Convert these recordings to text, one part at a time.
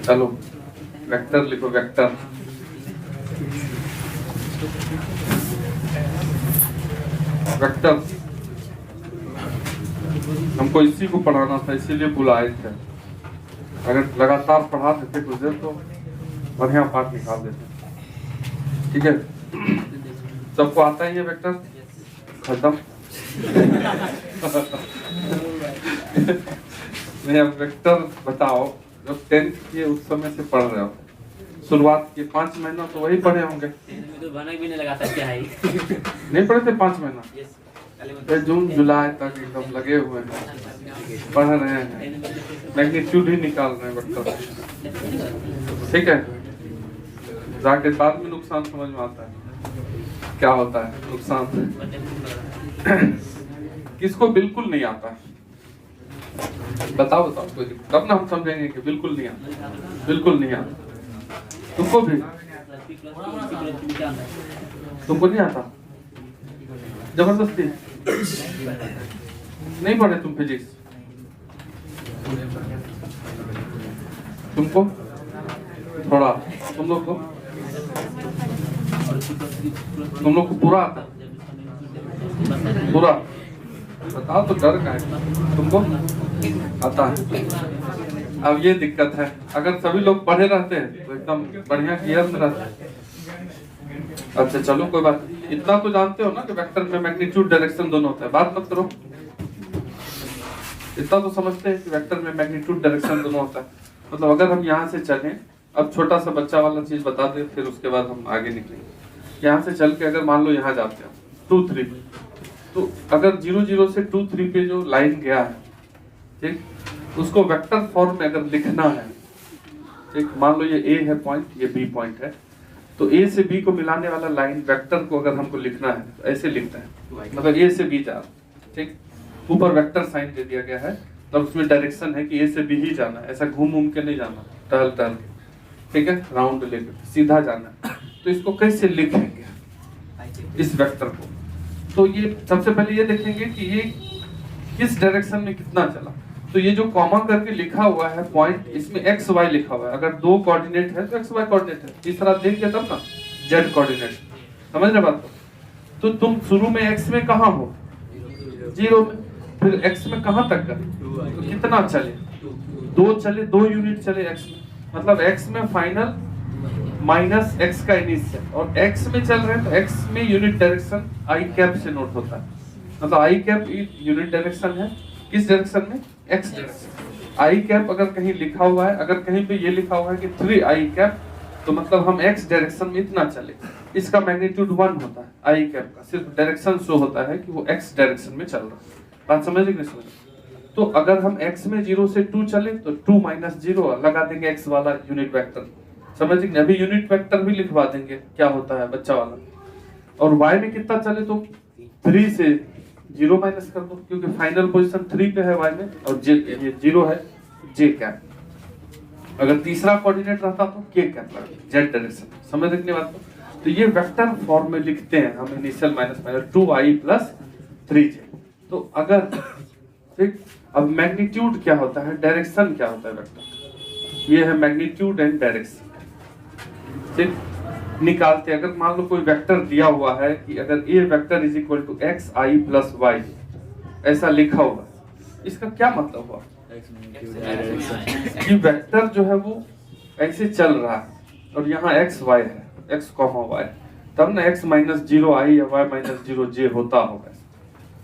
चलो वेक्टर लिखो, vector. Vector हमको इसी को पढ़ाना था, इसीलिए बुलाए थे। अगर लगातार पढ़ा देते कुछ देर तो बढ़िया पाठ निकाल देते। ठीक है, सबको आता ही है वेक्टर? खत्म। नहीं, अब वेक्टर बताओ, जब 10th के उस समय से पढ़ रहे हो, शुरुआत के 5 महीना तो वही पढ़े होंगे। तो भनक भी नहीं लगाता क्या है। नहीं पढ़े थे 5 महीना? जून जुलाई तक एकदम लगे हुए हैं, पढ़ रहे हैं, मैग्नीट्यूड ही निकाल रहे हैं वेक्टर। ठीक है, जाके बाद में नुकसान समझ में आता है क्या होता है नुकसान। किसको बिल्कुल नहीं आता? बताओ बताओ, कोई तब ना हम समझेंगे कि बिल्कुल नहीं आता। बिल्कुल नहीं आता तुमको भी? तुमको नहीं आता? जबरदस्ती नहीं पढ़े तुम फिजिक्स? तुमको थोड़ा, तुम लोग को पूरा आता? पूरा बताओ तो, डर का है? तुमको आता है? अब ये दिक्कत है, अगर सभी लोग पढ़े रहते हैं तो एकदम बढ़िया क्लियर में रहते हैं। अच्छा चलो कोई बात, इतना तो जानते हो ना कि वेक्टर में मैग्नीट्यूड डायरेक्शन दोनों होता है। बात मत करो, इतना तो समझते हैं कि वेक्टर में मैग्नीट्यूड डायरेक्शन दोनों होता है। मतलब अगर हम यहाँ से चलें, अब छोटा सा बच्चा वाला चीज बता दे, फिर उसके बाद हम आगे निकलेंगे। यहाँ से चल के अगर मान लो यहाँ जाते हैं 2 3, तो अगर 0 0 से 2 3 पे जो लाइन गया है, ठीक, उसको वेक्टर फॉर्म में अगर लिखना है, ठीक, मान लो ये ए है पॉइंट, ये बी पॉइंट है, तो ए से बी को मिलाने वाला लाइन वेक्टर को अगर हमको लिखना है तो ऐसे लिखते हैं, मतलब ए से बी जा रहा, ठीक, ऊपर वेक्टर साइन दे दिया गया है, तब उसमें डायरेक्शन है कि ए से बी ही जाना है, ऐसा घूम के नहीं जाना, टहल टहल के, ठीक है, राउंड लेकर सीधा जाना है। तो इसको कैसे लिखेंगे इस वेक्टर को? तो ये सबसे पहले ये देखेंगे कि ये किस डायरेक्शन में कितना चला। तो ये जो कॉमा करके लिखा हुआ है पॉइंट, इसमें एक्स वाई लिखा हुआ है। अगर 2 कोऑर्डिनेट है तो एक्स वाई कोऑर्डिनेट है, तीसरा देंगे तब ना जेड कोऑर्डिनेट। समझ रहे बात को? तो तुम शुरू में एक्स में कहाँ हो? 0 में। फिर एक्स में कहाँ तक गए? तो कितना चले? 2 चले, 2 यूनिट चले एक्स में, मतलब एक्स में फाइनल माइनस एक्स का इनिशियल, और एक्स में चल रहे हैं तो एक्स में यूनिट डायरेक्शन आई कैप से नोट होता है। मतलब आई कैप यूनिट डायरेक्शन है, किस डायरेक्शन में? X direction. आई कैप अगर कहीं लिखा हुआ है, अगर कहीं पे ये लिखा हुआ है कि 3 आई कैप, तो मतलब हम एक्स डायरेक्शन में इतना चले, इसका मैग्नीट्यूड 1 होता है। आई कैप का सिर्फ डायरेक्शन शो होता है कि वो एक्स डायरेक्शन में चल रहा है। बात समझ नहीं समझ? तो अगर हम x में 0 से 2 चले तो 2 - 0 लगा देंगे x वाला यूनिट वेक्टर। समझ गए? अभी यूनिट वेक्टर भी लिखवा देंगे क्या होता है बच्चा वाला। और y में कितना चले तो 3 से 0 माइनस कर दो, क्योंकि फाइनल पोजीशन 3 पे है y में, और ये 0 है j कैप। अगर तीसरा कोऑर्डिनेट रहता तो k कैप लगा, z डायरेक्शन। समझ रखने बात को? तो ये वेक्टर फॉर्म में लिखते हैं हम, initial minus final 2i + 3j। तो अगर ठीक, अब मैग्नीट्यूड क्या होता है, डायरेक्शन क्या होता है वेक्टर, ये है मैग्नीट्यूड एंड डायरेक्शन। ठीक, निकालते अगर मान लो कोई वेक्टर दिया हुआ है कि अगर a vector is equal to x i plus y, ऐसा लिखा हुआ है, इसका क्या मतलब हुआ कि वेक्टर जो है वो ऐसे चल रहा है और यहाँ एक्स वाई है, एक्स कॉमा वाई, तब ना x - 0 आई या y - 0 j होता होगा।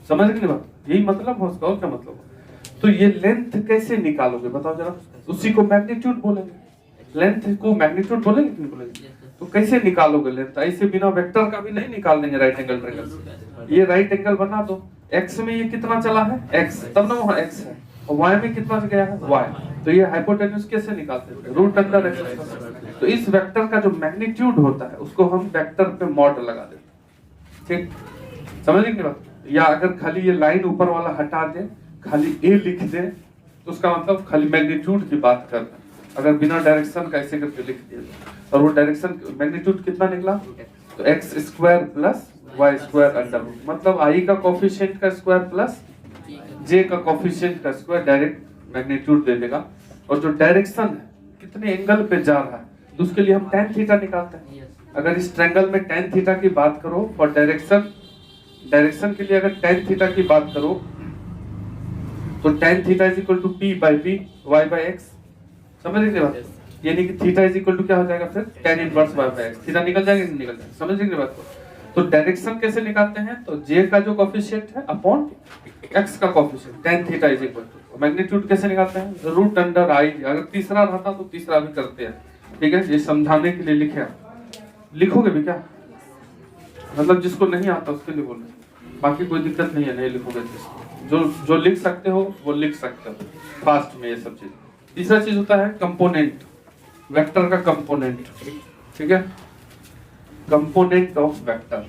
समझ रहे बात? यही मतलब है उसका, और क्या मतलब है? तो ये लेंथ कैसे निकालोगे बताओ जरा? उसी को मैग्नीट्यूड बोलेंगे, लेंथ को मैग्नीट्यूड बोलेंगे कि नहीं बोलेंगे? तो कैसे निकालोगे लेंथ? ऐसे बिना वेक्टर का भी नहीं निकाल देंगे राइट एंगल ट्रायंगल से। ये राइट एंगल बना दो, x में ये कितना चला है x, तब ना वहाँ x है, और y में कितना गया है y, तो ये हाइपोटेन्यूज कैसे निकालते हैं? Root under x। तो इस वेक्टर का जो मैग्नीट्यूड होता है उसको हम वेक्टर पे मॉड लगा देते हैं। ठीक, समझ नहीं बात? या अगर खाली ये लाइन ऊपर वाला हटा दे, खाली a लिख दे, तो उसका मतलब खाली मैग्नीट्यूड की बात कर रहे हैं। अगर बिना डायरेक्शन का ऐसे करके लिख दिया और वो डायरेक्शन मैग्नीट्यूड कितना निकला, तो x² + y² अंडर रूट, मतलब i का कोफिशिएंट का स्क्वायर प्लस j का कोफिशिएंट का स्क्वायर, डायरेक्ट मैग्नीट्यूड दे देगा। और जो डायरेक्शन है कितने एंगल पे जा रहा है, तो उसके लिए हम tan थीटा निकालते हैं। अगर इस ट्रायंगल में tan थीटा की बात करो और डायरेक्शन के लिए अगर tan थीटा की बात करो तो tan theta is equal to p by p y by x। समझ रहे बात? यानी कि थीटा इज इक्वल टू क्या हो जाएगा फिर tan inverse y by x। Theta निकल जाएगा नहीं निकल जाएगा? समझ रहे बात को? तो डायरेक्शन कैसे निकालते हैं, तो j का जो कोएफिशिएंट है अपॉन x का coefficient tan theta is equal to magnitude कैसे निकालते हैं, रूट अंडर i। अगर तीसरा रहता तो तीसरा भी करते हैं, ठीक है, ये समझाने के लिए लिखे। लिखोगे भी क्या, मतलब जिसको नहीं आता उसके लिए बोल रहे, बाकी कोई दिक्कत नहीं है, नहीं लिखोगे जो लिख सकते हो वो लिख सकते हो फास्ट में ये सब चीज। तीसरा चीज होता है कंपोनेंट, वेक्टर का कंपोनेंट, ठीक है, कंपोनेंट ऑफ वेक्टर।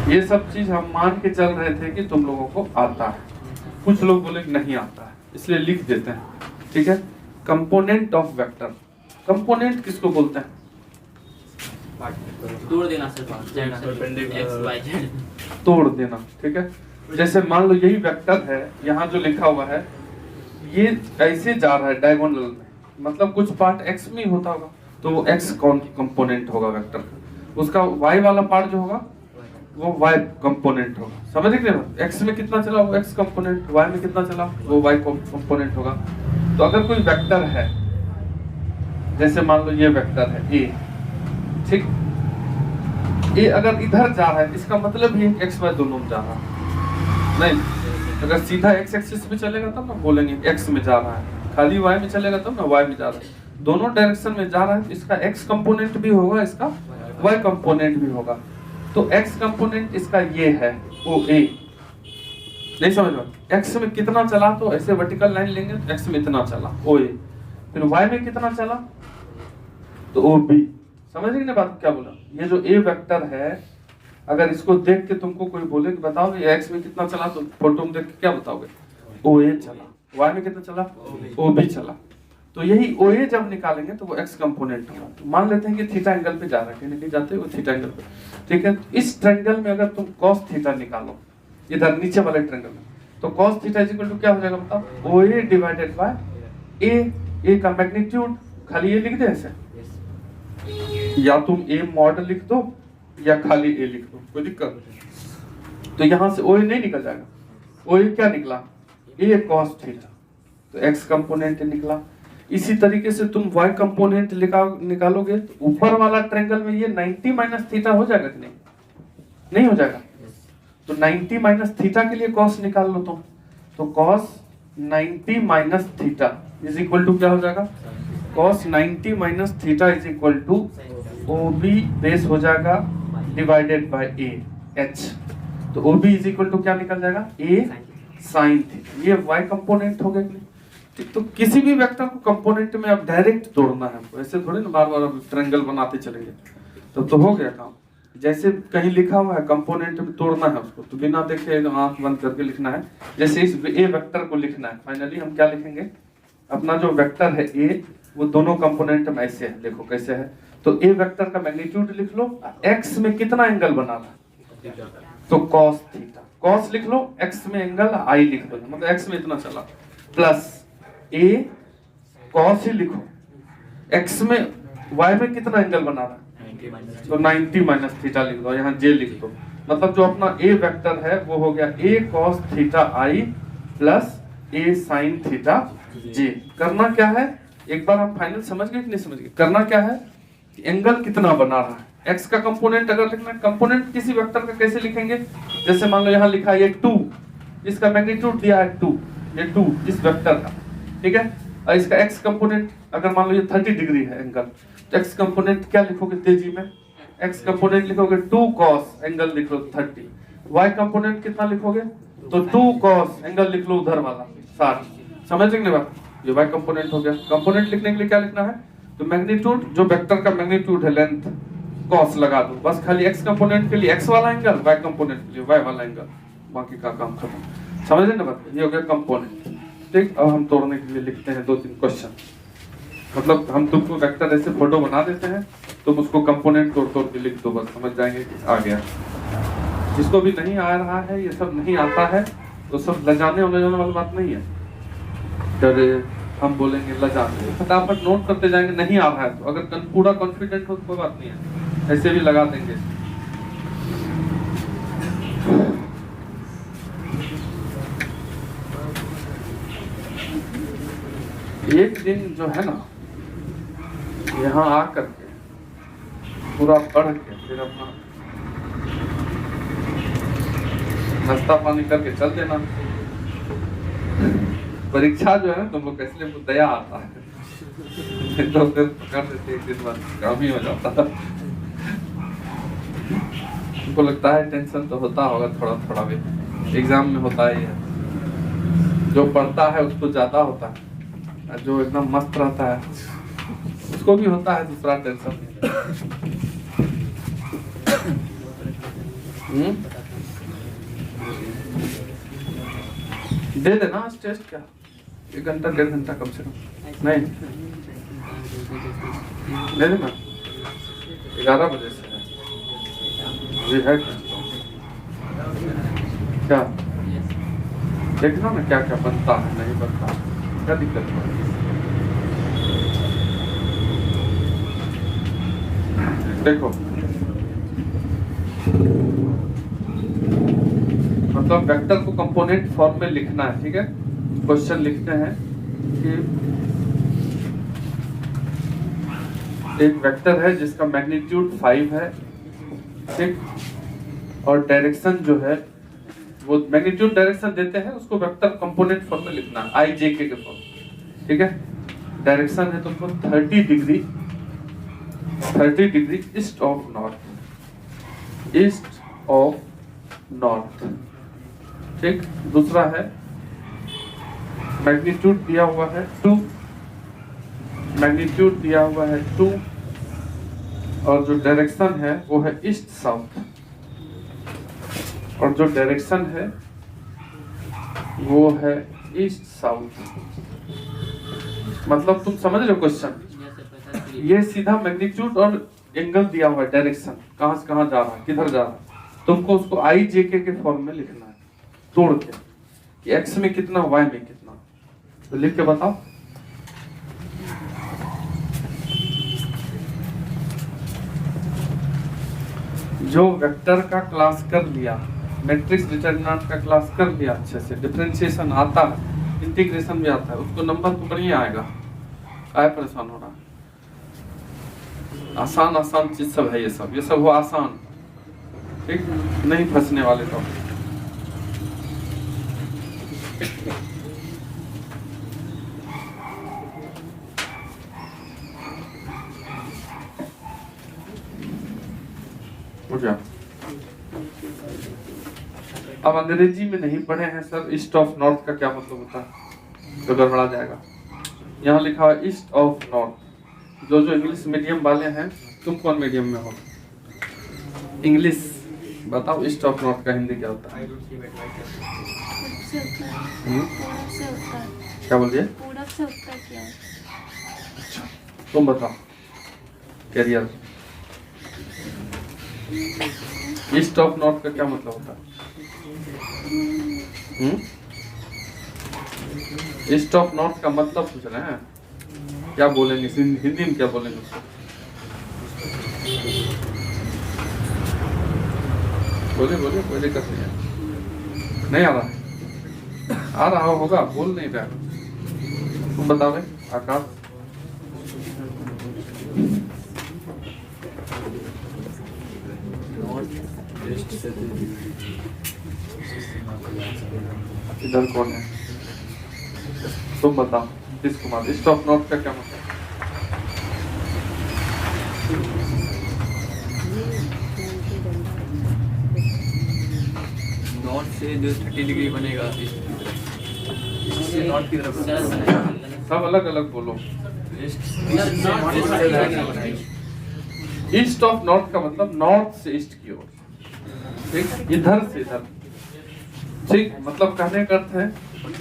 ये सब चीज हम मान के चल रहे थे कि तुम लोगों को आता है, कुछ लोग बोले कि नहीं आता है, इसलिए लिख देते हैं, ठीक है। कंपोनेंट ऑफ वेक्टर, कंपोनेंट किसको बोलते हैं, तोड़ देना सिर्फ x y z तोड़ देना, ठीक है। जैसे मान लो यही वेक्टर है, यहाँ जो लिखा हुआ है ये ऐसे जा रहा है डायगोनल में, मतलब कुछ पार्ट x में ही होता होगा, तो वो x कौन कंपोनेंट होगा वेक्टर का, उसका y वाला पार्ट जो होगा वो y कंपोनेंट होगा। समझ रहे हो? x में कितना चला वो x कंपोनेंट, y में कितना चला वो y कंपोनेंट होगा। तो अगर कोई वेक्टर है, जैसे मान लो ये वेक्टर है a, ठीक, a अगर इधर जा रहा है इसका मतलब ये x y दोनों में जा रहा है, नहीं अगर सीधा x एक्सिस पे चलेगा तब ना बोलेंगे x में जा रहा है, खाली y में चलेगा तब ना y में जा रहा है। दोनों डायरेक्शन में जा रहा है तो इसका x कंपोनेंट भी होगा, इसका y कंपोनेंट भी होगा। तो x कंपोनेंट इसका ये है OA, नहीं समझ में, x में कितना चला तो ऐसे वर्टिकल लाइन लेंगे तो x में इतना चला OA, फिर y में कितना चला तो OB। समझ रहे ना बात क्या बोला? ये जो A वेक्टर है, अगर इसको देख के तुमको कोई बोले कि बताओ ये x में कितना चला, तो फोटो में देख के क्या बताओगे, OA चला, y में कितना चला OB चला। तो यही OA जब निकालेंगे तो वो x कंपोनेंट होगा। तो मान लेते हैं कि थीटा एंगल पे जा रहा है, नहीं जाते वो थीटा एंगल पे, ठीक है। इस ट्रायंगल में अगर तुम cos थीटा निकालो इधर नीचे वाले ट्रायंगल में, तो cos थीटा इक्वल टू क्या हो जाएगा बताओ, OA डिवाइडेड बाय A का मैग्नीट्यूड, खाली ये लिख दे ऐसे, या तुम A मॉड लिख दो या खाली A लिख दो, कोई दिक्कत नहीं। तो यहां से OA नहीं निकल जाएगा, OA क्या निकला A cos थीटा, तो x कंपोनेंट निकला। इसी तरीके से तुम y कंपोनेंट निकालोगे तो ऊपर वाला ट्रायंगल में ये 90 माइनस थीटा हो जाएगा कि नहीं, नहीं हो जाएगा। तो 90 माइनस थीटा के लिए cos निकाल लो तुम, तो cos 90 minus theta is equal to क्या हो जाएगा, cos 90 minus theta is equal to OB base हो जाएगा डिवाइडेड बाय A H। तो OB इज इक्वल टू क्या निकल जाएगा, A sin थीटा। ये y कंपोनेंट हो गया कि नहीं? तो किसी भी वेक्टर को कंपोनेंट में अब डायरेक्ट तोड़ना है हमको, ऐसे थोड़ी ना बार बार अब ट्रायंगल बनाते चलेंगे, तो हो गया काम। जैसे कहीं लिखा हुआ है कंपोनेंट में तोड़ना है उसको, तो बिना देखे आंख बंद करके लिखना है। जैसे इस ए वेक्टर को लिखना है, फाइनली हम क्या लिखेंगे, अपना जो वेक्टर है ए, वो दोनों कंपोनेंट में ऐसे है, देखो कैसे है। तो ए वेक्टर का मैग्नीट्यूड लिख लो, एक्स में कितना एंगल बना रहा, तो कॉस थीटा, कॉस लिख लो, एक्स में एंगल आई लिख दो, मतलब एक्स में इतना चला, प्लस ए कॉस ही लिखो, एक्स में वाई में कितना एंगल बना रहा है, तो 90 माइनस थीटा लिख दो, यहाँ जे लिख दो। मतलब जो अपना ए वेक्टर है वो हो गया ए कॉस थीटा आई प्लस ए साइन थीटा जे। करना क्या है, एक बार हम फाइनल समझ गए कि नहीं समझ गए? करना क्या है कि एंगल कितना बना रहा है, एक्स का कंपोनेंट अगर लिखना है, कंपोनेंट किसी वेक्टर का कैसे लिखेंगे, जैसे मान लो यहाँ लिखा है ये 2, इसका मैग्नीट्यूड दिया है 2, ये 2 इस वेक्टर का, ठीक है। और इसका एक्स कंपोनेंट अगर मान लो ये 30 डिग्री है एंगल, तो एक्स कंपोनेंट क्या लिखोगे तेजी में, एक्स कंपोनेंट लिखोगे 2 cos एंगल लिख लो 30, वाई कंपोनेंट कितना लिखोगे, तो 2 cos एंगल लिख लो उधर वाला 60। समझ रहे बात, ये वाई कंपोनेंट हो गया। कंपोनेंट लिखने के लिए क्या लिखना है, तो मैग्नीट्यूड जो वेक्टर का मैग्नीट्यूड है लेंथ, cos लगा दो, बस खाली एक्स कंपोनेंट के लिए एक्स वाला एंगल, वाई कंपोनेंट के लिए वाई वाला एंगल, बाकी का काम खत्म। समझ रहे ना बात, ये हो गया कंपोनेंट, ठीक। अब हम तोड़ने के लिए लिखते हैं 2-3 क्वेश्चन, मतलब हम तुमको वेक्टर ऐसे फोटो बना देते हैं, तुम उसको कंपोनेंट तोड़ तोड़ के लिख दो, बस समझ जाएंगे कि आ गया। जिसको भी नहीं आ रहा है, ये सब नहीं आता है, तो सब लजाने वाली बात नहीं है। फिर हम बोलेंगे लजाते, फटाफट नोट करते जाएंगे, नहीं आ रहा है तो अगर पूरा कॉन्फिडेंट हो तो कोई बात नहीं है, ऐसे भी लगा देंगे। एक दिन जो है ना यहाँ आकर के पूरा पढ़ के फिर अपना नाश्ता पानी करके चल देना। परीक्षा जो है तुम लोग का इसलिए मुझे दया आता है तो फिर कर देते एक दिन बाद काम ही हो जाता है। तुमको लगता है टेंशन तो होता होगा थोड़ा थोड़ा भी, एग्जाम में होता ही है। जो पढ़ता है उसको ज्यादा होता है, जो एकदम मस्त रहता है उसको भी होता है दूसरा टेंशन। दे देना आज टेस्ट, क्या 1 घंटा 1.5 घंटा कम से कम, नहीं ले देना। 11 बजे से अभी है क्या, देखना ना क्या क्या बनता है नहीं बनता, क्या दिक्कत है। देखो मतलब वेक्टर को कंपोनेंट फॉर्म में लिखना है, ठीक है। क्वेश्चन लिखते हैं कि एक वेक्टर है जिसका मैग्नीट्यूड 5 है, ठीक, और डायरेक्शन जो है वो मैग्नीट्यूड डायरेक्शन देते हैं, उसको वेक्टर कंपोनेंट फॉर्म में लिखना है, आई जे के फॉर्म, ठीक है। डायरेक्शन है तुमको 30 डिग्री ईस्ट ऑफ नॉर्थ, ठीक। दूसरा है मैग्नीट्यूड दिया हुआ है 2, मैग्नीट्यूड दिया हुआ है 2, और जो डायरेक्शन है वो है ईस्ट साउथ, और जो डायरेक्शन है वो है ईस्ट साउथ। मतलब तुम समझ रहे हो क्वेश्चन, ये सीधा मैग्नीट्यूड और एंगल दिया हुआ है, डायरेक्शन कहां से कहां जा रहा है, किधर जा रहा है, तुमको उसको आई जे के फॉर्म में लिखना है, तोड़ के कि एक्स में कितना वाई में कितना, तो लिख के बताओ। जो वेक्टर का क्लास कर लिया, मैट्रिक्स डिटरमिनेंट का क्लास कर लिया अच्छे से, डिफरेंशिएशन आता है, इंटीग्रेशन भी आता है, उसको नंबर तो बढ़िया आएगा। काय परेशान हो रहा, आसान चीज सब है, ये सब वो आसान, ठीक, नहीं फंसने वाले तो। अब अंग्रेजी में नहीं पढ़े हैं सर, ईस्ट ऑफ नॉर्थ का क्या मतलब होता है, तो गड़बड़ा जाएगा। यहाँ लिखा है ईस्ट ऑफ नॉर्थ। जो इंग्लिश मीडियम वाले हैं, तुम कौन मीडियम में हो, इंग्लिश बताओ, ईस्ट ऑफ नॉर्थ का हिंदी क्या होता है? क्या बोलिए? पूरब से उत्तर क्या है? अच्छा, तुम बताओ कैरियर, ईस्ट ऑफ नॉर्थ का क्या मतलब होता है? ईस्ट ऑफ नॉर्थ का मतलब पूछ रहे हैं, क्या बोलेंगे हिंदी में, क्या बोलेंगे उसको? बोलिए, कोई दिक्कत नहीं है। नहीं आ रहा है, आ रहा होगा, बोल नहीं रहा। तुम बताओ आकाश। इधर कौन है, तुम बताओ। Nitish Kumar, east of north का क्या मतलब? नॉर्थ से जो 30 डिग्री बनेगा ईस्ट से नॉर्थ की तरफ, सब अलग अलग बोलो। ईस्ट ऑफ नॉर्थ का मतलब नॉर्थ से ईस्ट की ओर, ठीक, इधर से इधर, ठीक। मतलब कहने का अर्थ है,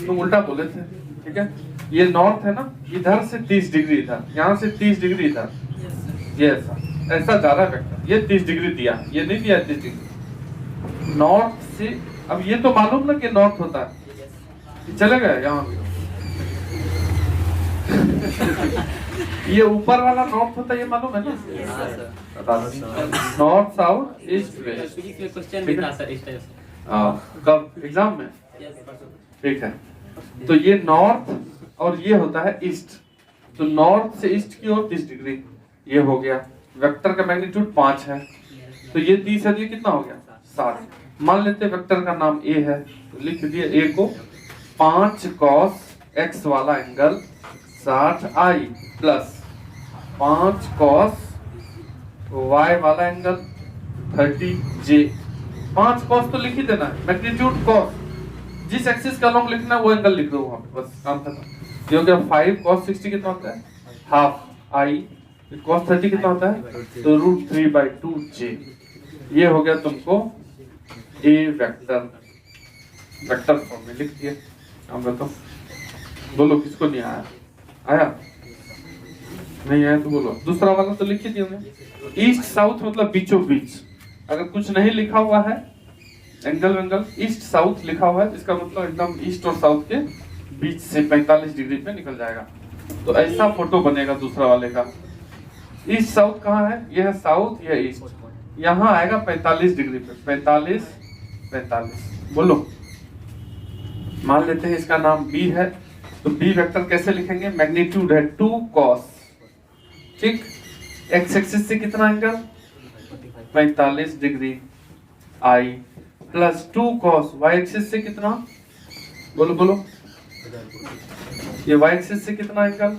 तुम उल्टा बोले थे, ठीक है। ये नॉर्थ है ना, इधर से 30 डिग्री इधर, यहाँ से 30 डिग्री इधर, ये ऐसा जा रहा है वेक्टर। ये 30 डिग्री दिया, ये नहीं दिया 30 डिग्री नॉर्थ से। अब ये तो मालूम ना कि नॉर्थ होता है, चले गए यहाँ ये ऊपर वाला नॉर्थ होता है, ये मालूम है ना? हाँ sir. North south east west. Physics में क्वेश्चन भी था सर इस टाइप से। कब एग्जाम में? ठीक है, तो ये नॉर्थ और ये होता है ईस्ट। तो नॉर्थ से ईस्ट की ओर 30 डिग्री, ये हो गया। वेक्टर का मैग्नीट्यूड 5 है, तो ये 30 है, तो ये कितना हो गया? 7। मान लेते हैं वेक्टर का नाम ए है, तो लिख दिया ए को 5 cos x वाला angle 60i plus 5 cos y वाला एंगल 30j। 5 cos तो लिख ही देना है, मैग्नीट्यूड cos, जिस एक्सिस का लॉन्ग लिखना है वो एंगल लिख दो वहां पे, बस काम खत्म। ये हो गया 5 cos 60 कितना होता है? Half i। cos 30 कितना होता है? तो √3/2j। ये हो गया तुमको ए वेक्टर, वेक्टर फॉर्म में लिख दिया। अब बताओ, बोलो किसको नहीं आया? आया? नहीं आया तो बोलो। दूसरा वाला तो लिख ही दिया। ईस्ट साउथ मतलब बीचों बीच। अगर कुछ नहीं लिखा हुआ है, एंगल ईस्ट साउथ लिखा हुआ है, इसका मतलब एकदम ईस्ट और साउथ के बीच से 45 डिग्री पे निकल जाएगा। तो ऐसा फोटो बनेगा दूसरा वाले का। ईस्ट साउथ कहाँ है? यह है साउथ, यह ईस्ट। यहाँ आएगा 45 डिग्री पे, 45 बोलो। मान लेते हैं इसका नाम बी है, तो बी वेक्टर कैसे लिखेंगे? मैग्नीट्यूड है 2 cos, ठीक, एक्स एक्सिस से कितना angle? 45 degree i plus 2 cos y axis से कितना? बोलो ये वाई एक्सिस से कितना एंगल?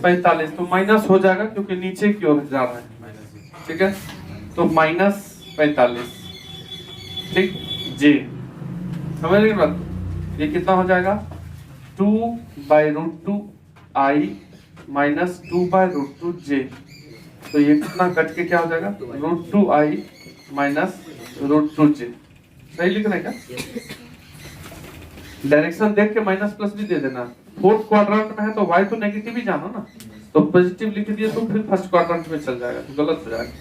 45। तो माइनस हो जाएगा क्योंकि नीचे की ओर जा रहा है, ठीक है, तो -45, ठीक, जे। समझ गए बात? ये कितना हो जाएगा? 2/√2i minus 2/√2j। तो ये कितना कट के क्या हो जाएगा? √2i minus √2j। सही लिख रहे हैं क्या? डायरेक्शन देख के माइनस प्लस भी दे देना। फोर्थ क्वाड्रेंट में है तो y तो नेगेटिव ही जाना ना, तो पॉजिटिव लिख दिए तो फिर फर्स्ट क्वाड्रेंट में चल जाएगा, तो गलत हो जाएगा।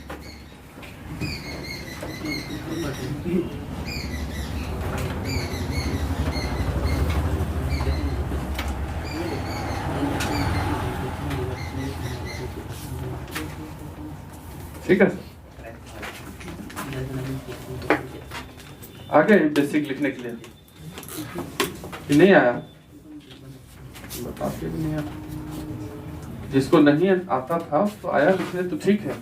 ठीक है, आगे बेसिक लिखने के लिए कि नहीं आया? बताते भी नहीं आया। जिसको नहीं आता था तो आया लिखने तो ठीक है।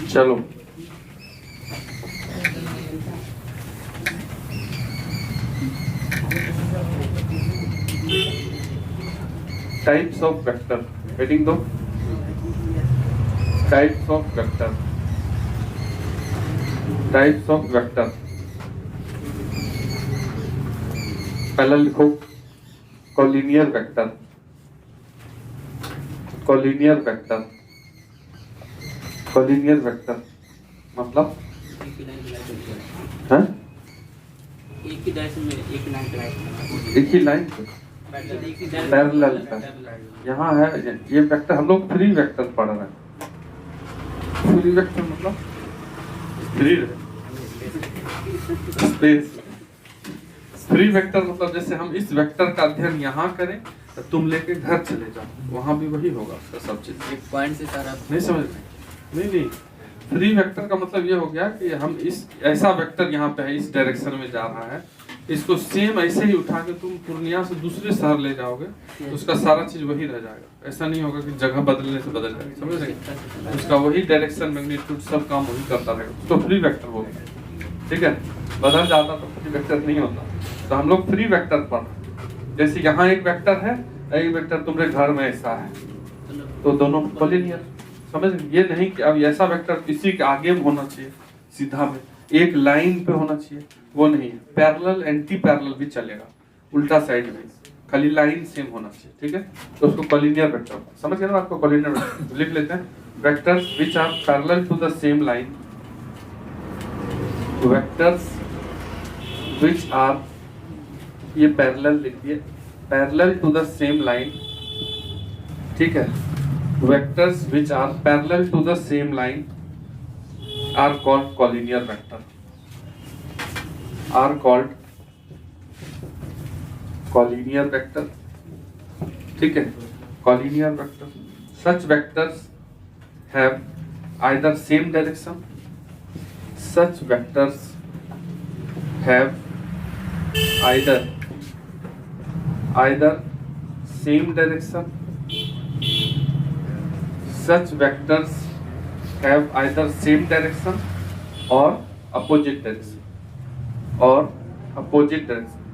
चलो टाइप्स ऑफ वेक्टर, हेडिंग दो, types of vector, types of vector. पहला लिखो collinear vector, collinear vector. Collinear vector मतलब है एक ही डायरेक्शन में एक लाइन पे एक ही लाइन पे पैरेलल पे। यहाँ है ये वेक्टर, हम लोग फ्री वेक्टर पढ़ रहे हैं। फ्री वेक्टर मतलब फ्री स्पेस। फ्री वेक्टर मतलब जैसे हम इस वेक्टर का अध्ययन यहाँ करें तो तुम लेके घर चले जाओ, वहां भी वही होगा उसका सब चीज। एक पॉइंट से सारा नहीं समझ नहीं फ्री वेक्टर का मतलब ये हो गया कि हम इस ऐसा वेक्टर यहाँ पे है, इस डायरेक्शन में जा रहा है, इसको सेम ऐसे ही उठा के तुम पूर्णिया से दूसरे शहर ले जाओगे तो उसका सारा चीज वही रह जाएगा। ऐसा नहीं होगा कि जगह बदलने से बदल जाएगा, समझ रहे? उसका वही डायरेक्शन, मैग्नीट्यूड, सब काम वही करता रहेगा, तो फ्री वेक्टर बोलते हैं। ठीक है, बदल जाता तो फ्री वेक्टर नहीं होता। तो हम लोग फ्री वेक्टर पढ़, जैसे यहाँ एक वेक्टर है, एक वेक्टर तुम्हारे घर में ऐसा है, तो दोनों कोलिनियर। समझ, ये नहीं कि अब ऐसा वेक्टर किसी के आगे में होना चाहिए, सीधा में एक लाइन पे होना चाहिए, वो नहीं है। पैरेलल, एंटी पैरेलल भी चलेगा, उल्टा साइड में, खाली लाइन सेम होना चाहिए। ठीक है, तो उसको कोलिनियर वेक्टर समझ गए ना? आपको कोलिनियर वेक्टर लिख लेते हैं, vectors which are parallel to the same line, vectors which are, ये पैरेलल लिख दिए, parallel to the same line, ठीक है, vectors which are parallel to the same line are called collinear vector, are called collinear vector, ठीक है, collinear vector. Such vectors have either same direction, such vectors have either same direction, such vectors have either same direction or opposite direction,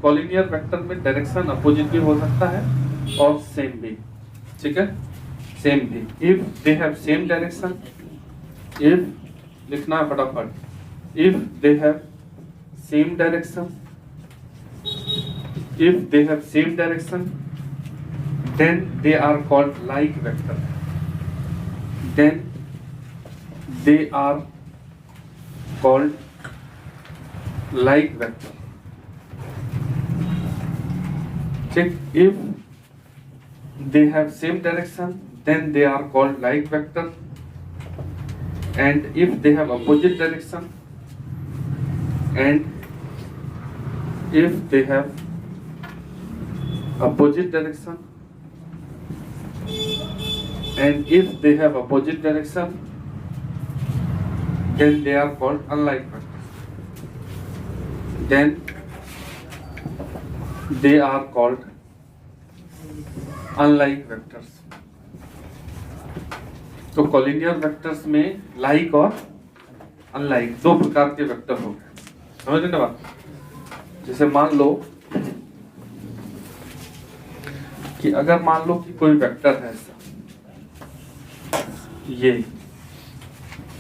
collinear vector में direction opposite भी हो सकता है और same भी, ठीक है, सेम भी। If they have same direction, if लिखना है फटाफट, if they have same direction, then they are called like vector, then they are called like vector, check, if they have same direction then they are called like vector, and if they have opposite direction, and if they have opposite direction, then they are called unlike vectors, then they are called unlike vectors। तो collinear vectors में like और unlike दो प्रकार के vector हो गए, समझ ना बात। जैसे मान लो कि अगर मान लो कि कोई वेक्टर है ऐसा, ये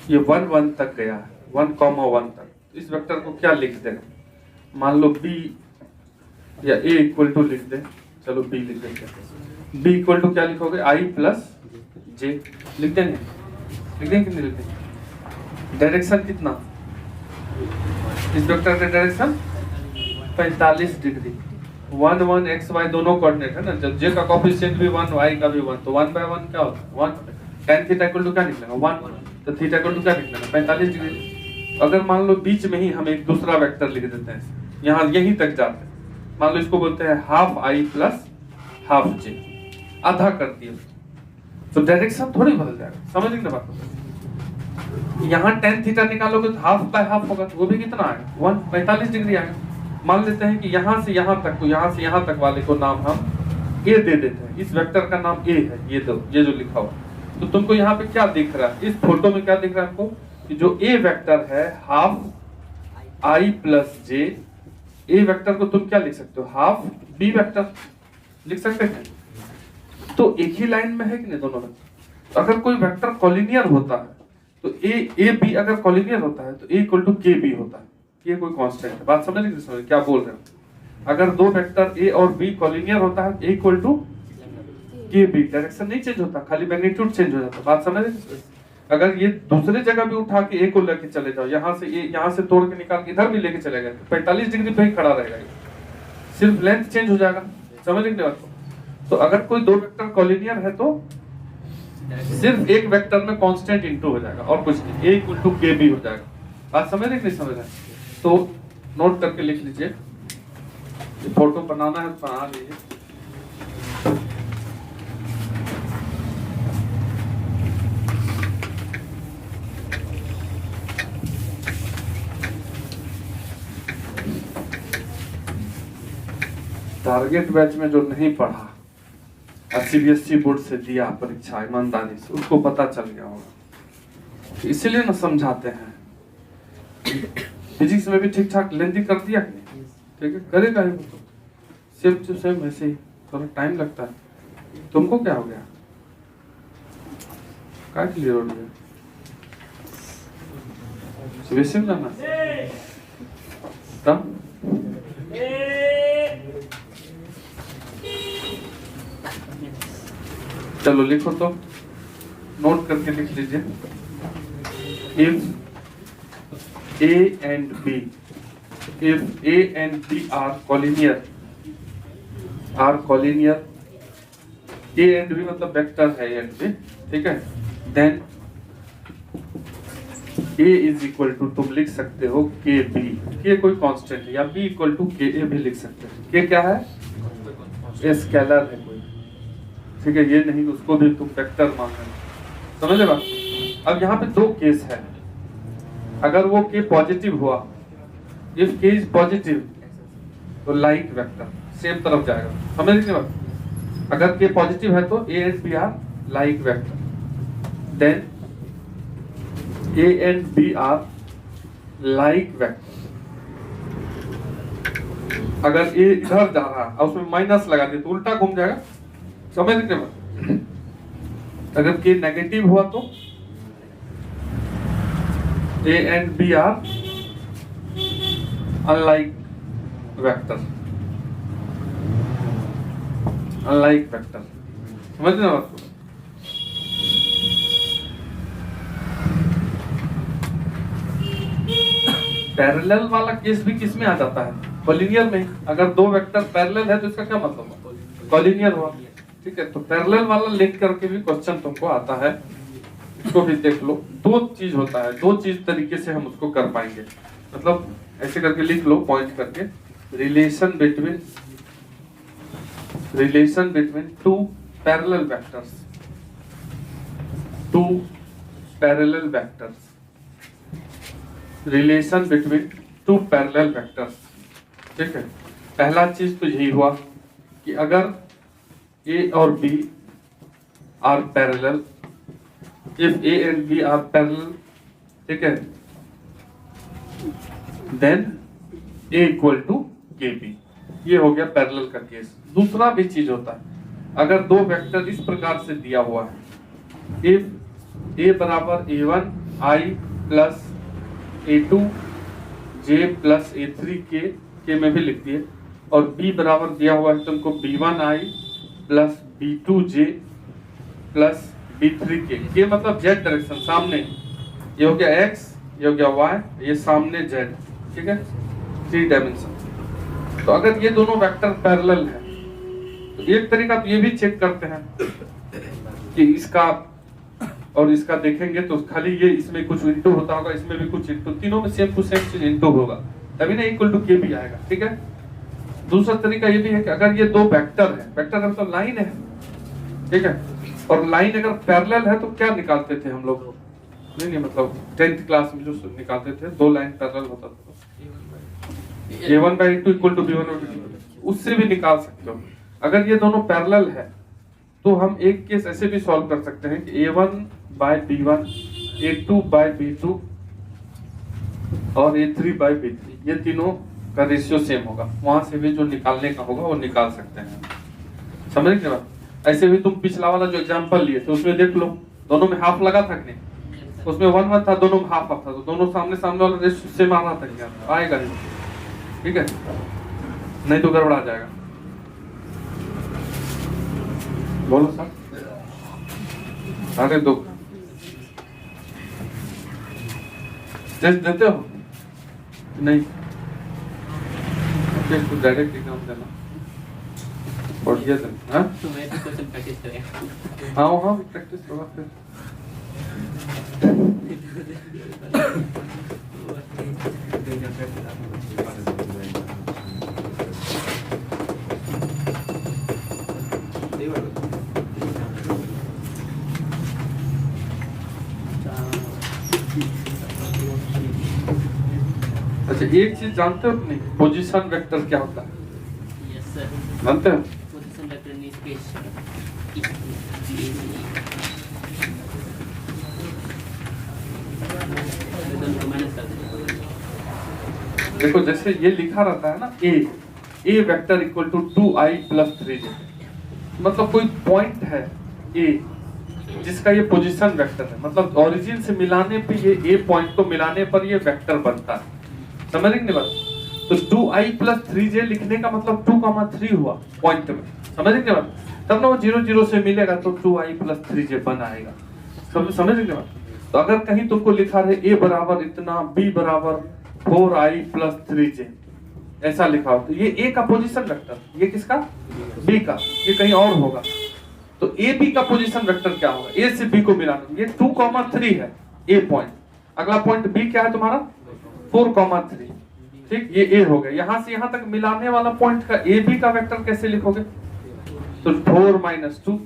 1 तक गया है, 1,1 तक, इस वेक्टर को क्या लिख दें, मान लो b या a इक्वल टू लिख दें, चलो b लिख देंगे, b इक्वल टू क्या लिखोगे, i प्लस j लिख देंगे कि नहीं लिख देंगे। डायरेक्शन कितना, इस वेक्टर का डायरेक्शन 45 डिग्री, 1 1 x y दोनों कोऑर्डिनेट है ना, जब j का कोएफिशिएंट भी 1 y का भी 1, तो 1/1 क्या होता है 1, tan थीटा इक्वल टू क्या निकलेगा 1, तो थीटा इक्वल टू क्या निकलेगा 45 डिग्री। अगर मान लो बीच में ही हम एक दूसरा वेक्टर लिख देते हैं, यहाँ यहीं तक जाते हैं, मान लो इसको बोलते हैं half i plus half j, आधा कर दिए, तो डायरेक्शन थोड़ी बदल जाएगा, समझ ना बात। यहाँ tan थीटा निकालोगे तो हाफ बाय हाफ होगा, तो वो भी कितना आएगा 45 डिग्री आएगा। मान लेते हैं कि यहाँ से यहाँ तक, तो यहाँ से यहाँ तक वाले को नाम हम a दे देते हैं, इस वेक्टर का नाम a है, ये जो लिखा हुआ। तो तुमको यहाँ पे क्या दिख रहा है, इस फोटो में क्या दिख रहा है हमको, कि जो a वेक्टर है half i plus j, a vector को तुम क्या लिख सकते हो, हाफ b वेक्टर लिख सकते हैं। तो एक ही लाइन में है कि नहीं दोनों वेक्टर। अगर कोई वेक्टर कॉलिनियर होता है तो a b अगर कॉलिनियर होता है तो a equal to k b होता है, ये कोई कांस्टेंट है, बात समझ रहे क्या बोल रहे हो। अगर दो वेक्टर a और b कॉलिनियर होता है a equal to k b, direction नहीं चेंज होता, खाली मैग्नीट्यूड चेंज हो जाता है, बात समझ रहे। अगर ये दूसरे जगह भी उठा के a को लेके चले जाओ, यहाँ से a यहाँ से तोड़ के निकाल के इधर भी लेके चले गए, 45 डिग्री पे ही खड़ा रहेगा, सिर्फ लेंथ चेंज हो जाएगा, समझ रहे बात। तो अगर कोई दो वेक्टर कॉलिनियर है तो सिर्फ एक वेक्टर में कांस्टेंट इनटू हो जाएगा और कुछ नहीं, a equal to k b हो जाएगा, बात समझ रहे कि नहीं समझ रहे। तो नोट करके लिख लीजिए, फोटो बनाना है बना लीजिए। टारगेट बैच में जो नहीं पढ़ा और सीबीएसई बोर्ड से दिया परीक्षा ईमानदारी से, उसको पता चल गया होगा, इसीलिए ना समझाते हैं। फिजिक्स में भी ठीक ठाक लेंथी कर दिया कि नहीं, ठीक है, करेगा ही वो, सेम टू सेम वैसे ही, थोड़ा टाइम लगता है। तुमको क्या हो गया, क्या क्लियर हो गया, सीबीएसई में जाना तब चलो लिखो, तो नोट करके लिख लीजिए। If A and B, if A and B are collinear, A and B मतलब वेक्टर है A and B, ठीक है, then A is equal to, तुम लिख सकते हो KB, K कोई कांस्टेंट है, या B equal to KA भी लिख सकते हो। K क्या है? स्केलर है कोई, ठीक है, ये नहीं उसको भी तुम वेक्टर मान लेना, समझ ले बात। अब यहाँ पे दो केस है, अगर वो K पॉजिटिव हुआ, if K is पॉजिटिव तो लाइक वेक्टर सेम तरफ जाएगा, समझ लीजिए बात। अगर K पॉजिटिव है तो A and B are like vector, then A and B are like vector। अगर A इधर जा रहा है और उसमें माइनस लगा दिया तो उल्टा घूम जाएगा, समझ लीजिए बात। अगर K नेगेटिव हुआ तो A and B are unlike vector, unlike vector, समझ रहे बात। पैरेलल वाला केस भी किस में आ जाता है? कॉलिनियर में। अगर दो वेक्टर पैरेलल है तो इसका क्या मतलब है? कॉलिनियर हुआ, ठीक है। तो पैरेलल वाला लिंक करके भी क्वेश्चन तुमको आता है, इसको भी देख लो। दो चीज होता है, दो चीज तरीके से हम उसको कर पाएंगे, मतलब ऐसे करके लिख लो पॉइंट करके, relation between two parallel vectors, two parallel vectors, relation between two parallel vectors, ठीक है। पहला चीज तो यही हुआ कि अगर A और B are parallel, if A and B are parallel, ठीक है, then A equal to KB, ये हो गया पैरेलल का केस। दूसरा भी चीज होता है, अगर दो वेक्टर इस प्रकार से दिया हुआ है, इफ A बराबर A1 I plus A2 J plus A3 K में भी लिख दिए, और B बराबर दिया हुआ है तुमको B1 I plus B2 J plus B3 K मतलब Z डायरेक्शन, सामने, ये हो गया X, ये हो गया Y, ये सामने Z, ठीक है, 3 डायमेंशन। तो अगर ये दोनों वेक्टर पैरेलल है तो एक तरीका तो ये भी चेक करते हैं कि इसका और इसका देखेंगे तो खाली ये इसमें कुछ इंटू होता होगा, इसमें भी कुछ इंटू, तीनों में सेम टू सेम चीज इंटू होगा, तभी ना इक्वल टू के भी आएगा, ठीक है। दूसरा तरीका ये भी है कि अगर ये दो वेक्टर है, वेक्टर का मतलब लाइन है, ठीक है, और लाइन अगर पैरेलल है तो क्या निकालते थे हम लोग, नहीं मतलब 10th क्लास में जो निकालते थे, दो लाइन पैरेलल होता था, A1/A2 इक्वल टू B1/B2, उससे भी निकाल सकते हो। अगर ये दोनों पैरेलल है तो हम एक केस ऐसे भी सॉल्व कर सकते हैं कि A1/B1, A2/B2 और A3/B3, ये तीनों का रेशियो सेम होगा, वहां से भी जो निकालने का होगा वो निकाल सकते हैं, समझ रहे हो। ऐसे भी तुम पिछला वाला जो एग्जांपल लिए थे उसमें देख लो, दोनों में हाफ लगा था कि नहीं, उसमें 1 था, दोनों में हाफ था, तो दोनों सामने सामने वाला रेशियो सेम आ रहा था क्या? आएगा ही, ठीक है, नहीं तो गड़बड़ा जाएगा। बोलो सर, अरे दो टेस्ट देते हो नहीं? तो डायरेक्ट एग्जाम देना बढ़िया दिन, हाँ तो मैं तो क्वेश्चन प्रैक्टिस करें। हाँ प्रैक्टिस होगा फिर। अच्छा एक चीज जानते हो नहीं, पोजीशन वेक्टर क्या होता है? यस सर, जानते हो? Position vector in space. देखो जैसे ये लिखा रहता है ना, a vector equal to 2i plus 3j, मतलब कोई पॉइंट है ए जिसका ये पोजीशन वेक्टर है, मतलब ओरिजिन से मिलाने पे ये ए पॉइंट को मिलाने पर ये वेक्टर बनता है, समझ रहे हैं बात। तो 2i प्लस 3j लिखने का मतलब 2,3 हुआ पॉइंट में, समझ रहे बात, तब ना वो 0 0 से मिलेगा तो 2i प्लस 3j बन आएगा, समझ रहे बात। तो अगर कहीं तुमको लिखा रहे a बराबर इतना, b बराबर 4i प्लस 3j, ऐसा लिखा हो तो ये ए का पोजीशन वेक्टर, ये किसका, बी का, ये कहीं और होगा तो ए बी का पोजीशन वेक्टर क्या होगा, ए से बी को मिलाना, ये 2,3 है ए पॉइंट, अगला पॉइंट बी क्या है तुम्हारा 4,3, ठीक, ये ए हो गया। यहां से यहां तक मिलाने वाला पॉइंट का ए बी का वेक्टर कैसे लिखोगे, तो 4 - 2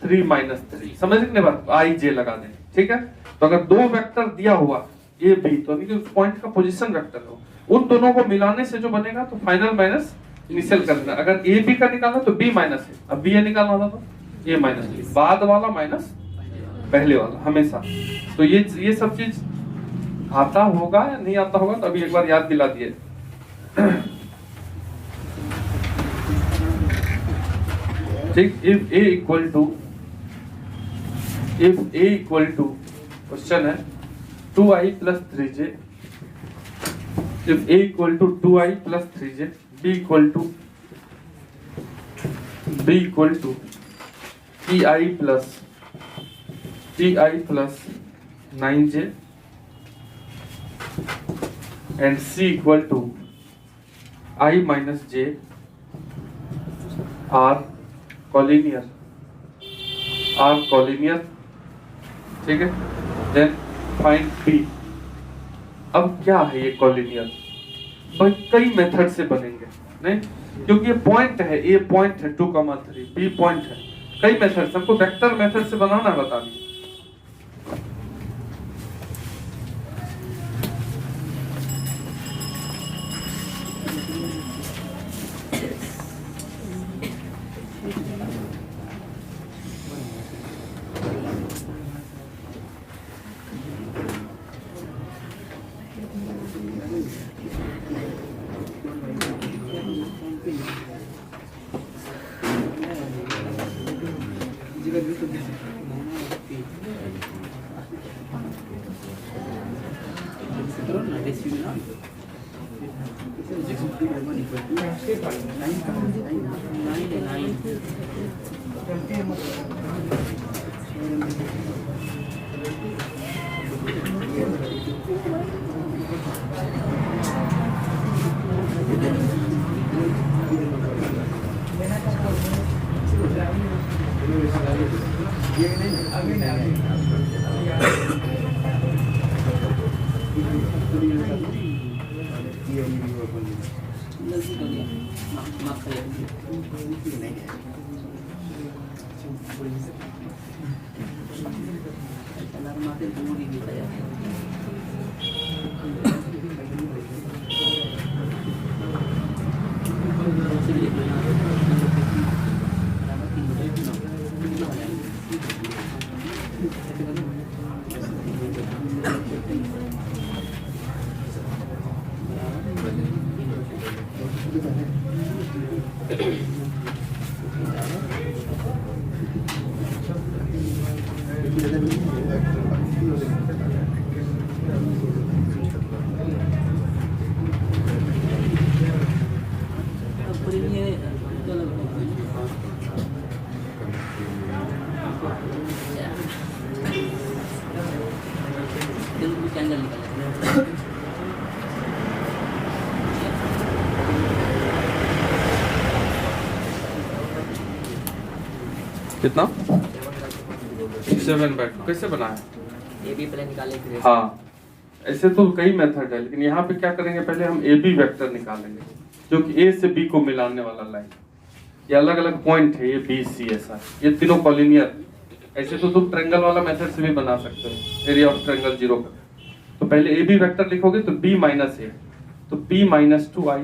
3 - 3, समझने बात, आई जे लगा दें, ठीक है। तो अगर दो वेक्टर दिया हुआ ए बी तो उस पॉइंट का पोजीशन वेक्टर हो, उन दोनों को मिलाने से जो बनेगा तो फाइनल माइनस इनिशियल करना, अगर ए बी का निकालना तो बी माइनस है, अब बी ए निकालना था तो ए माइनस बी, बाद वाला माइनस पहले वाला हमेशा। तो ये सब चीज आता होगा या नहीं आता होगा तो अभी एक बार याद दिला दिए। ठीक, if a equal to question है 2i + 3j, if a equal to 2i + 3j, b equal to ti plus 9j and c equal to I minus j are collinear, ठीक है। Then find b। अब क्या है ये collinear, भाई कई method से बनेंगे नहीं, क्योंकि ये पॉइंट है, ए पॉइंट है 2,3, बी पॉइंट है, कई मेथड से हमको वेक्टर मेथड से बनाना बता दिए। कितना 7/2 कैसे बनाया, ए बी पहले निकाले फिर हाँ ऐसे तो कई मेथड है, लेकिन यहाँ पे क्या करेंगे, पहले हम ए बी वेक्टर निकालेंगे जो कि ए से बी को मिलाने वाला लाइन, ये अलग अलग पॉइंट है, ये बी सी ऐसा, ये तीनों कॉलिनियर। ऐसे तो तुम ट्रायंगल वाला मेथड से भी बना सकते हो, एरिया ऑफ ट्रायंगल 0 का। तो पहले ए बी वेक्टर लिखोगे तो b माइनस ए, तो b - 2i,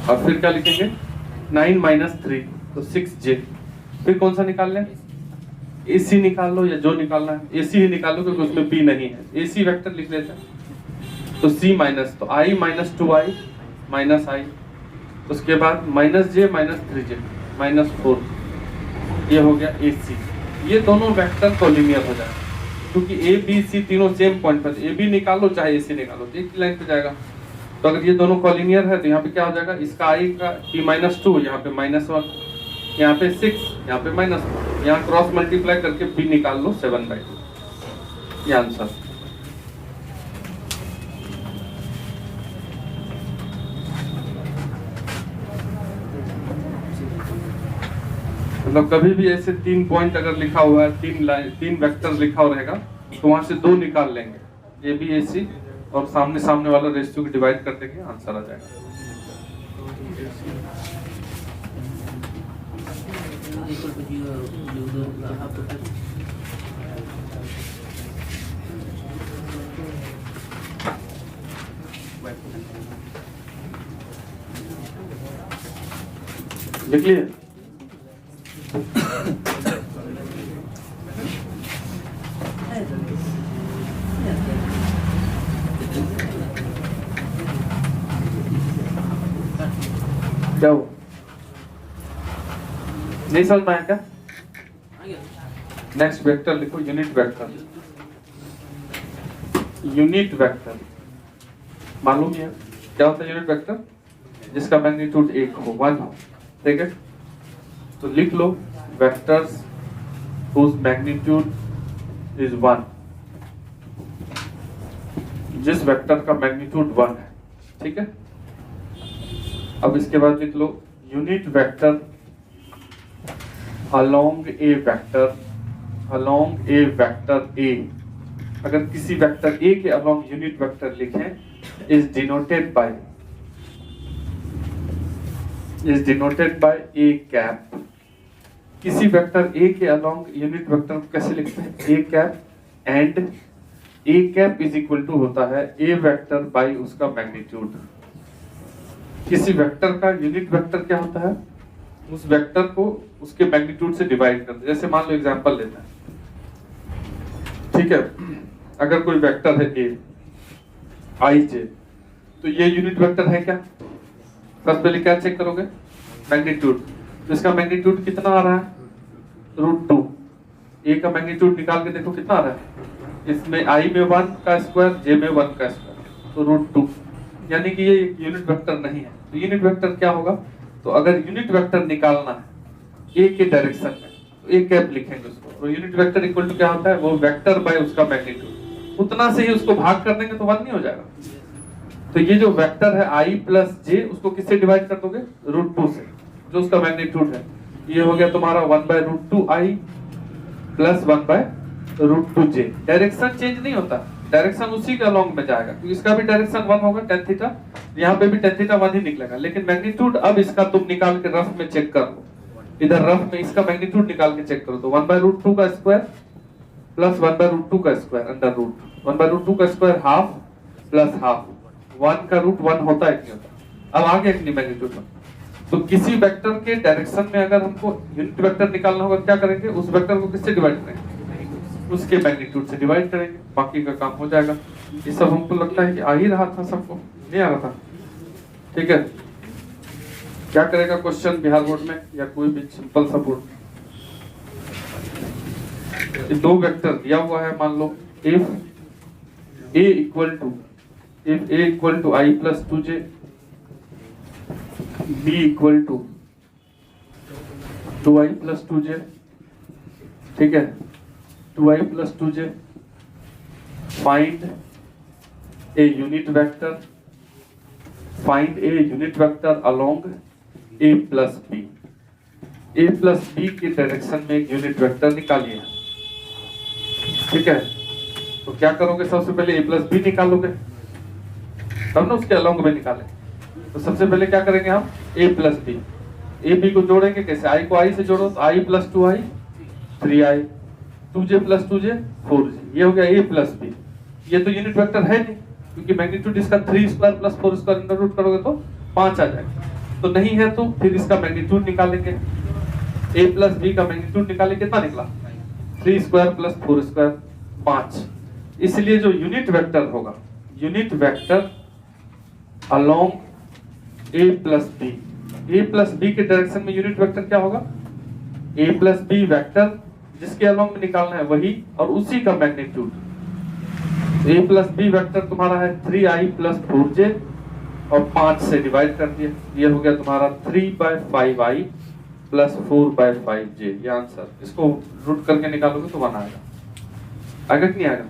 और फिर क्या लिखेंगे 9 - 3 तो 6j, फिर कौन सा निकाल लें, AC निकाल लो या जो निकालना है AC ही निकाल लो क्योंकि उसमें B नहीं है, AC वेक्टर लिख लेते हैं। तो C माइनस, तो I - 2i - i, उसके बाद -j - 3j -4, ये हो गया AC। ये दोनों वेक्टर कोलिनियर हो जाए क्योंकि A B C तीनों सेम पॉइंट पर, A B निकाल लो चाहे AC निकाल लो, एक ही लाइन पे जाएगा। तो अगर ये दोनों कोलिनियर है तो यहाँ पे क्या हो जाएगा, इसका I का P - 2, यहाँ पे -1, यहाँ पे 6, यहाँ पे -1, यहाँ क्रॉस मल्टीप्लाई करके B निकाल लो 7/2, ये आंसर। मतलब कभी भी ऐसे 3 पॉइंट अगर लिखा हुआ है, 3 वेक्टर लिखा हुआ रहेगा, तो वहां से 2 निकाल लेंगे, ए बी ए सी, और सामने सामने वाला रेशियो को डिवाइड कर देंगे, आंसर आ जाएगा। लिख लिए? क्या हुआ? नहीं समझ में आया क्या? नेक्स्ट वेक्टर लिखो, यूनिट वेक्टर। यूनिट वेक्टर मालूम है क्या होता है? यूनिट वेक्टर जिसका मैग्नीट्यूड 1 हो, 1 हो, ठीक है? तो लिख लो वेक्टर्स whose magnitude is 1, जिस वेक्टर का मैग्नीट्यूड 1 है, ठीक है? अब इसके बाद लिख लो unit vector along a vector, along a vector A। अगर किसी वेक्टर A के along यूनिट वेक्टर लिखें, is denoted by A cap. किसी वेक्टर A के along यूनिट वेक्टर को कैसे लिखते हैं? A cap, and A cap is equal to होता है A वेक्टर बाई उसका मैग्नीट्यूड। किसी वेक्टर का यूनिट वेक्टर क्या होता है? उस वेक्टर को उसके मैग्नीट्यूड से डिवाइड करते हैं। जैसे मान लो एग्जांपल लेते हैं, ठीक है? अगर कोई वेक्टर है A I J, तो ये यूनिट वेक्टर है क्या? सबसे पहले क्या चेक करोगे? मैग्नीट्यूड। तो इसका मैग्नीट्यूड कितना आ रहा है? √2। A का मैग्नीट्यूड निकाल के देखो कितना आ रहा है। इसमें I में 1 का स्क्वायर, J में 1 का स्क्वायर, तो √2, यानी कि ये यूनिट वेक्टर नहीं है। तो यूनिट वेक्टर क्या होगा? तो अगर यूनिट वेक्टर निकालना है A के डायरेक्शन में, तो A कैप लिखेंगे उसको। तो यूनिट वेक्टर इक्वल टू क्या होता है? वो वेक्टर बाय उसका मैग्नीट्यूड, उतना से ही उसको भाग कर देंगे तो 1 नहीं हो जाएगा। तो ये जो वेक्टर है I प्लस J, उसको किससे डिवाइड कर दोगे? √2 से, जो उसका मैग्नीट्यूड है। ये हो गया तुम्हारा 1/√2I plus 1/√2J। Direction change नहीं होता, डायरेक्शन उसी के अलोंग में जाएगा, क्योंकि इसका भी डायरेक्शन 1 होगा, tan थीटा, यहाँ पे भी tan थीटा 1 ही निकलेगा। लेकिन मैग्नीट्यूड अब इसका तुम निकाल के रफ में चेक कर लो, इधर रफ में इसका मैग्नीट्यूड निकाल के चेक करो, तो 1/√2 का स्क्वायर प्लस 1/√2 का स्क्वायर अंडर रूट 1/√2 का स्क्वायर हाफ प्लस हाफ, 1 का रूट 1 होता है कि नहीं होता? अब आ गया कि नहीं मैग्नीट्यूड में? तो किसी वेक्टर के डायरेक्शन में अगर हमको यूनिट वेक्टर निकालना होगा, क्या करेंगे? उस वेक्टर को किससे डिवाइड करेंगे? उसके मैग्नीट्यूड से डिवाइड करेंगे, बाकी का काम हो जाएगा। ये सब हमको लगता है कि आ ही रहा था, सबको नहीं आ रहा था, ठीक है? क्या करेगा क्वेश्चन बिहार बोर्ड में या कोई भी सिंपल सा बोर्ड? ये 2 वेक्टर दिया हुआ है, मान लो if A equal to I plus 2J, B equal to 2I plus 2J, ठीक है? 2I plus 2J, find a unit vector along A plus B। A plus B के डायरेक्शन में एक यूनिट वेक्टर निकालिए, ठीक है? तो क्या करोगे? सबसे पहले A प्लस B निकालोगे, तब ना उसके अलोंग में निकालें। तो सबसे पहले क्या करेंगे हम? A plus B, A B को जोड़ेंगे कैसे? I को I से जोड़ो, तो I plus 2I 3I, 2J plus 2J 4J, ये हो गया A प्लस B। ये तो यूनिट वेक्टर है नहीं, क्योंकि मैग्नीट्यूड इसका 3 square plus 4 square under root करोगे तो 5 आ जाएगा। तो नहीं है तो फिर इसका मैग्नीट्यूड निकालेंगे, A प्लस B का मैग्नीट्यूड निकालेंगे, कितना निकला? 3 स्क्वायर प्लस 4 स्क्वायर 5। इसलिए जो यूनिट वेक्टर होगा, unit vector along A plus B, A plus B के डायरेक्शन में यूनिट वेक्टर क्या होगा? A प्लस B वेक्टर जिसके अलोंग में निकालना है वही, और उसी का magnitude. A plus B vector तुम्हारा है 3I प्लस 4J, और 5 से डिवाइड कर दिया, ये हो गया तुम्हारा 3/5I प्लस 4/5J। ये आंसर, इसको रूट करके निकालोगे तो 1 आएगा। आएगा कि नहीं आएगा?